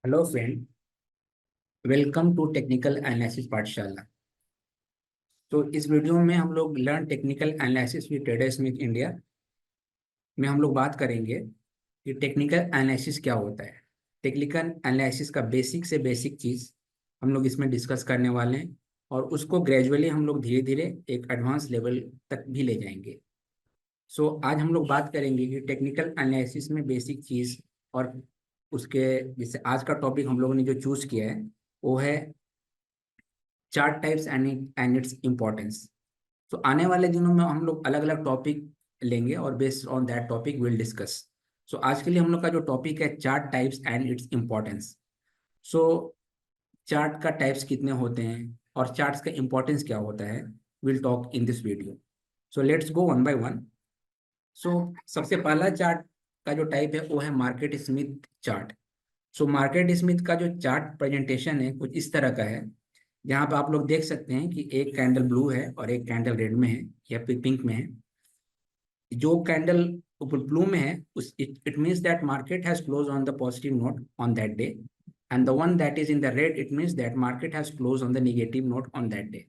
Hello friend, welcome to technical analysis पाठशाला। तो इस वीडियो में हम लोग learn technical analysis with Tradersmith India में हम लोग बात करेंगे कि टेक्निकल एनालिसिस क्या होता है। टेक्निकल एनालिसिस का बेसिक से बेसिक चीज़ हम लोग इसमें डिस्कस करने वाले हैं और उसको ग्रेजुअली हम लोग धीरे धीरे एक एडवांस लेवल तक भी ले जाएंगे। आज हम लोग बात करेंगे कि टेक्निकल एनालिसिस में बेसिक चीज़ और उसके जैसे आज का टॉपिक हम लोगों ने जो चूज किया है वो है chart types and its importance. तो आने वाले दिनों में हम लोग अलग अलग टॉपिक लेंगे और based on that topic will discuss. आज के लिए हम लोग का जो टॉपिक है chart types and its importance. So chart का टाइप्स कितने होते हैं और चार्ट्स का इम्पोर्टेंस क्या होता है, will talk in this video. Let's go one by one. सबसे पहला चार्ट का जो टाइप है वो है market Smith chart. Market Smith का जो चार्ट प्रेजेंटेशन है कुछ इस तरह का है, जहाँ पे आप लोग देख सकते हैं कि एक कैंडल ब्लू है और एक कैंडल रेड में है या फिर पिंक में है। जो कैंडल ब्लू में है उस it means that market has close on the positive note on that day, and the one that is in the red it means that market has close on the negative note on that day.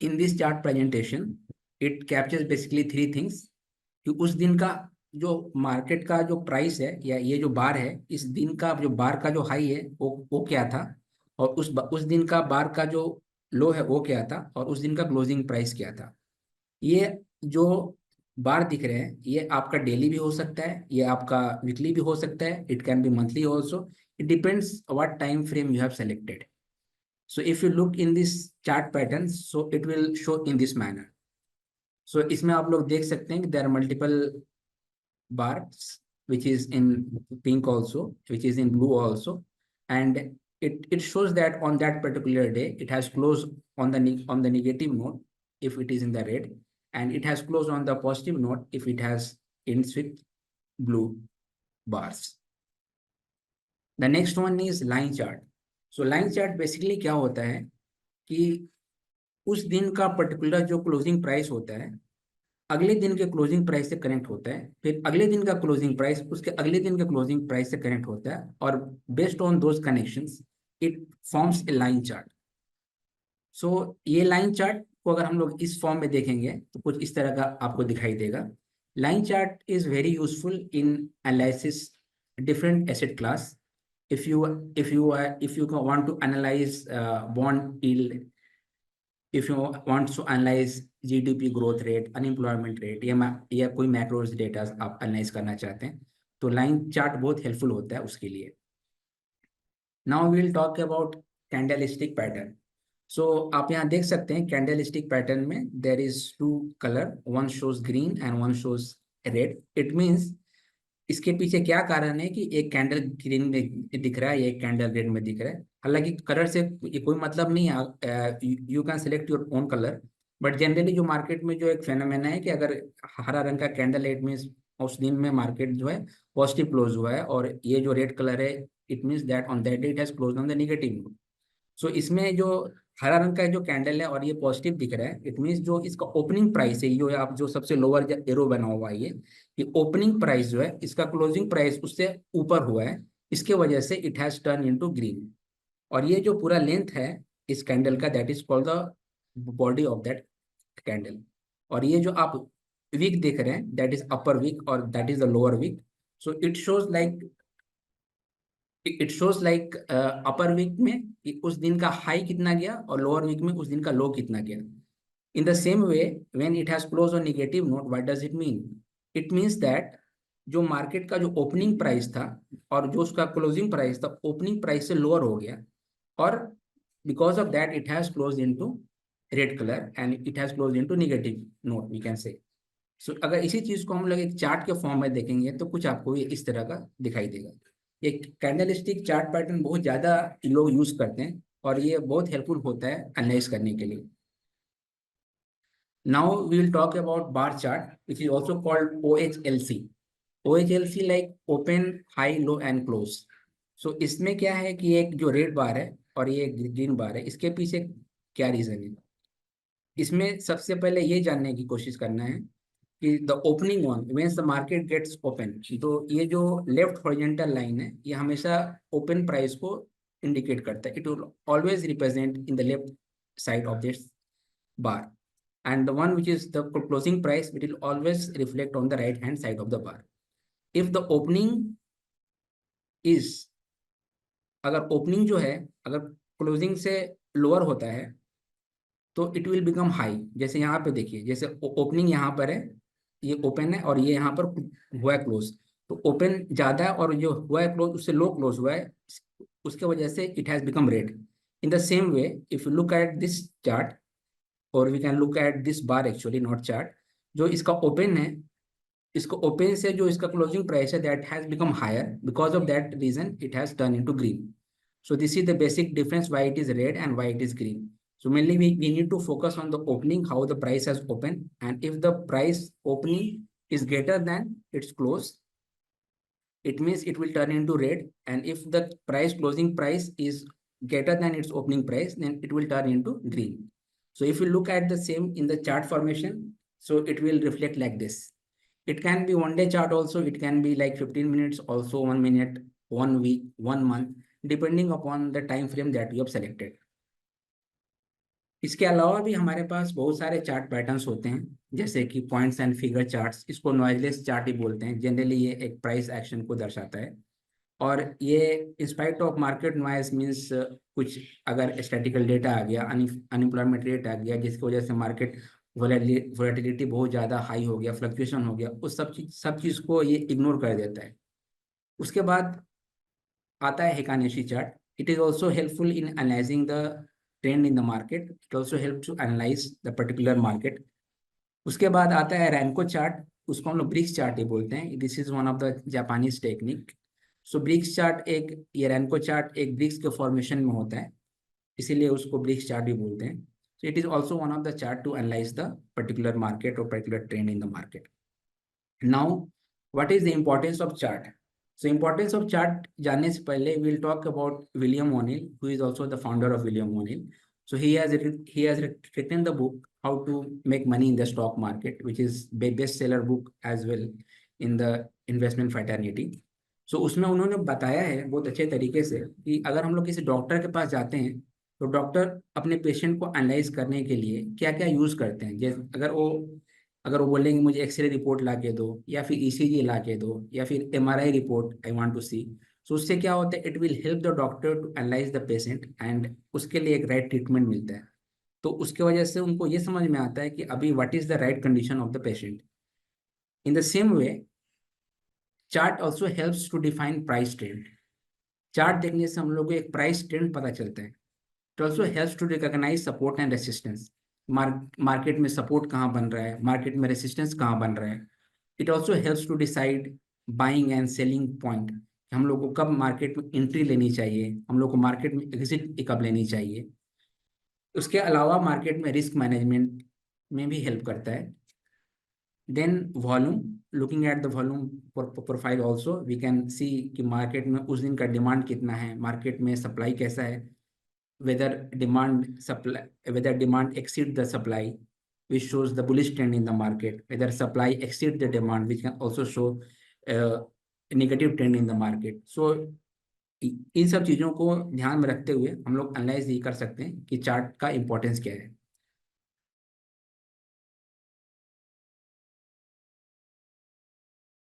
In this chart presentation it captures basically three things कि उस दिन का जो market का जो price है या ये जो बार है, इस दिन का जो बार का जो हाई है वो क्या था, और उस दिन का बार का जो लो है वो क्या था, और उस दिन का क्लोजिंग प्राइस क्या था। ये जो बार दिख रहे हैं ये आपका डेली भी हो सकता है, ये आपका वीकली भी हो सकता है, it can be monthly also. It depends what time frame you have selected. If you look in this chart pattern it will show in this manner. इसमें आप लोग देख सकते हैं कि there are multiple bars which is in pink also, which is in blue also, and it shows that on that particular day it has closed on the negative note if it is in the red, and it has closed on the positive note if it has ends with blue bars. The next one is line chart. Line chart basically क्या होता है कि उस दिन का particular जो closing price होता है अगले दिन के क्लोजिंग प्राइस से कनेक्ट होता है, फिर अगले दिन का क्लोजिंग प्राइस उसके अगले दिन के क्लोजिंग प्राइस से कनेक्ट होता है, और based on those connections it forms a line chart. ये लाइन चार्ट को अगर हम लोग इस फॉर्म में देखेंगे तो कुछ इस तरह का आपको दिखाई देगा। Line chart is very useful in analysis different asset class. if you want to analyze bond yield, if you want to analyze GDP growth rate, unemployment rate या कोई मैक्रोज डेटा आप एनालाइज करना चाहते हैं तो लाइन चार्ट बहुत helpful होता है उसके लिए। Now we will talk about candlestick pattern. आप यहाँ देख सकते हैं कैंडलस्टिक पैटर्न में there is two colour, one shows green and one shows red. It means इसके पीछे क्या कारण है कि एक कैंडल ग्रीन में दिख रहा है, एक कैंडल रेड में दिख रहा है। हालांकि कलर से ये कोई मतलब नहीं है, you can select your own colour, but generally जो मार्केट में जो एक फेनोमेना है कि अगर हरा रंग का कैंडल है इट मीन्स उस दिन में मार्केट जो है पॉजिटिव क्लोज हुआ है, और ये जो रेड कलर है it means that on that day it has close on the negative note. इसमें जो हरा रंग का जो कैंडल है और ये पॉजिटिव दिख रहा है इट मीन्स जो इसका ओपनिंग प्राइस है, ये आप जो सबसे लोअर एरो बना हुआ है ये ओपनिंग प्राइस जो है इसका क्लोजिंग प्राइस उससे ऊपर हुआ है, इसके वजह से it has turn into green. और ये जो पूरा लेंथ है इस कैंडल का that is called the body of that candle. और ये जो आप वीक देख रहे हैं दैट इज अपर वीक और that is the lower wick. It shows like upper wick में कि उस दिन का हाई कितना गया और लोअर वीक में उस दिन का लो कितना गया। In the same way when it has close on negative note what does it mean? It means that जो मार्केट का जो ओपनिंग प्राइस था और जो उसका क्लोजिंग प्राइस था ओपनिंग प्राइस से लोअर हो गया, और because of that it has close into red colour and it has close into negative note we can say. अगर इसी चीज को हम लोग एक चार्ट के फॉर्म में देखेंगे तो कुछ आपको ये इस तरह का दिखाई देगा। ये कैंडलस्टिक चार्ट पैटर्न बहुत ज्यादा लोग यूज करते हैं और ये बहुत हेल्पफुल होता है एनालाइज करने के लिए। Now we will talk about bar chart which is also called OHLC। OHLC like open high low and close. इसमें क्या है कि एक जो रेड बार है और ये ग्रीन बार है, इसके पीछे क्या रीजन है। इसमें सबसे पहले ये जानने की कोशिश करना है कि the opening one means the market gets open, तो ये जो लेफ्ट हॉरिजॉन्टल लाइन है ये हमेशा ओपन प्राइस को इंडिकेट करता है. It will always represent in the left side of this bar, and the one which is the closing price, it will always reflect on the right hand side of the bar. If the opening is, अगर opening जो है अगर closing से lower होता है तो it will become high. जैसे यहाँ पे देखिए, जैसे ओपनिंग यहाँ पर है, ये ओपन है और ये यहाँ पर हुआ है क्लोज, तो ओपन ज्यादा है और जो हुआ है क्लोज उससे लो क्लोज हुआ है, उसके वजह से it has become red. In the same way if you look at this chart, और we can look at this bar, actually not chart, जो इसका ओपन है, इसको ओपन से जो इसका क्लोजिंग प्राइस है that has become higher, because of that reason it has turn into green. So this is the basic difference why it is red and why it is green. So mainly we need to focus on the opening, how the price has opened, and if the price opening is greater than its close, it means it will turn into red, and if the price closing price is greater than its opening price, then it will turn into green. So if you look at the same in the chart formation, so it will reflect like this. It can be 1 day chart also, it can be like 15 minutes also, 1 minute, 1 week, 1 month, depending upon the time frame that you have selected. इसके अलावा भी हमारे पास बहुत सारे chart patterns होते हैं, जैसे कि पॉइंट्स एंड फिगर चार्ट्स, इसको नॉइजलेस चार्ट ही बोलते हैं. जनरली ये एक प्राइस एक्शन को दर्शाता है, और ये in spite of market noise means कुछ अगर स्टैटिकल डेटा आ गया, अनएम्प्लॉयमेंट रेट आ गया, जिसकी वजह से मार्केट वोलेटिलिटी बहुत ज़्यादा हाई हो गया, फ्लक्चुएशन हो गया, उस सब चीज़ को ये इग्नोर कर देता है. उसके बाद आता है हिकानेशी chart. It is also helpful in analysing the trend in the market. It also help to analyse the particular market. उसके बाद आता है रैंको चार्ट, उसको हम लोग ब्रिक्स चार्ट ही बोलते हैं. This is one of the Japanese technique. So bricks chart एक, ये रैंको चार्ट एक ब्रिक्स के फॉर्मेशन में होता है, इसीलिए उसको ब्रिक्स चार्ट भी बोलते हैं. So it is also one of the chart to analyse the particular market और particular trend in the market. Now what is the importance of chart? So importance of chart जानने से पहले we'll talk about William O'Neill, who is also the founder of William O'Neill. So he has written the book How to Make Money in the Stock Market, which is bestseller book as well in the investment fraternity. So उसमें उन्होंने बताया है बहुत अच्छे तरीके से कि अगर हम लोग किसी डॉक्टर के पास जाते हैं तो डॉक्टर अपने पेशेंट को एनालाइज करने के लिए क्या क्या यूज करते हैं. जैसे अगर वो बोलेंगे मुझे एक्सरे रिपोर्ट ला के दो, या फिर ईसीजी ला के दो, या फिर MRI report I want to see, so उससे क्या होता है, it will help the doctor to analyse the patient and उसके लिए एक राइट ट्रीटमेंट मिलता है. तो उसके वजह से उनको ये समझ में आता है कि अभी what is the right condition of the patient. In the same way chart also helps to define price trend. Chart देखने से हम लोग को एक प्राइस ट्रेंड पता चलता है. It also helps to recognise support and resistance. Market में सपोर्ट कहाँ बन रहा है, मार्केट में रेसिस्टेंस कहाँ बन रहा है. It also helps to decide buying and selling point. हम लोग को कब मार्केट में एंट्री लेनी चाहिए, हम लोग को मार्केट में एग्जिट कब लेनी चाहिए. उसके अलावा मार्केट में रिस्क मैनेजमेंट में भी हेल्प करता है. Then volume, looking at the volume profile also we can see कि मार्केट में उस दिन का डिमांड कितना है, मार्केट में सप्लाई कैसा है, whether demand exceed the supply, which shows the bullish trend in the market, whether supply exceed the demand, which can also show a negative trend in the market. So इन सब चीज़ों को ध्यान में रखते हुए हम लोग एनालाइज ये कर सकते हैं कि चार्ट का इंपॉर्टेंस क्या है.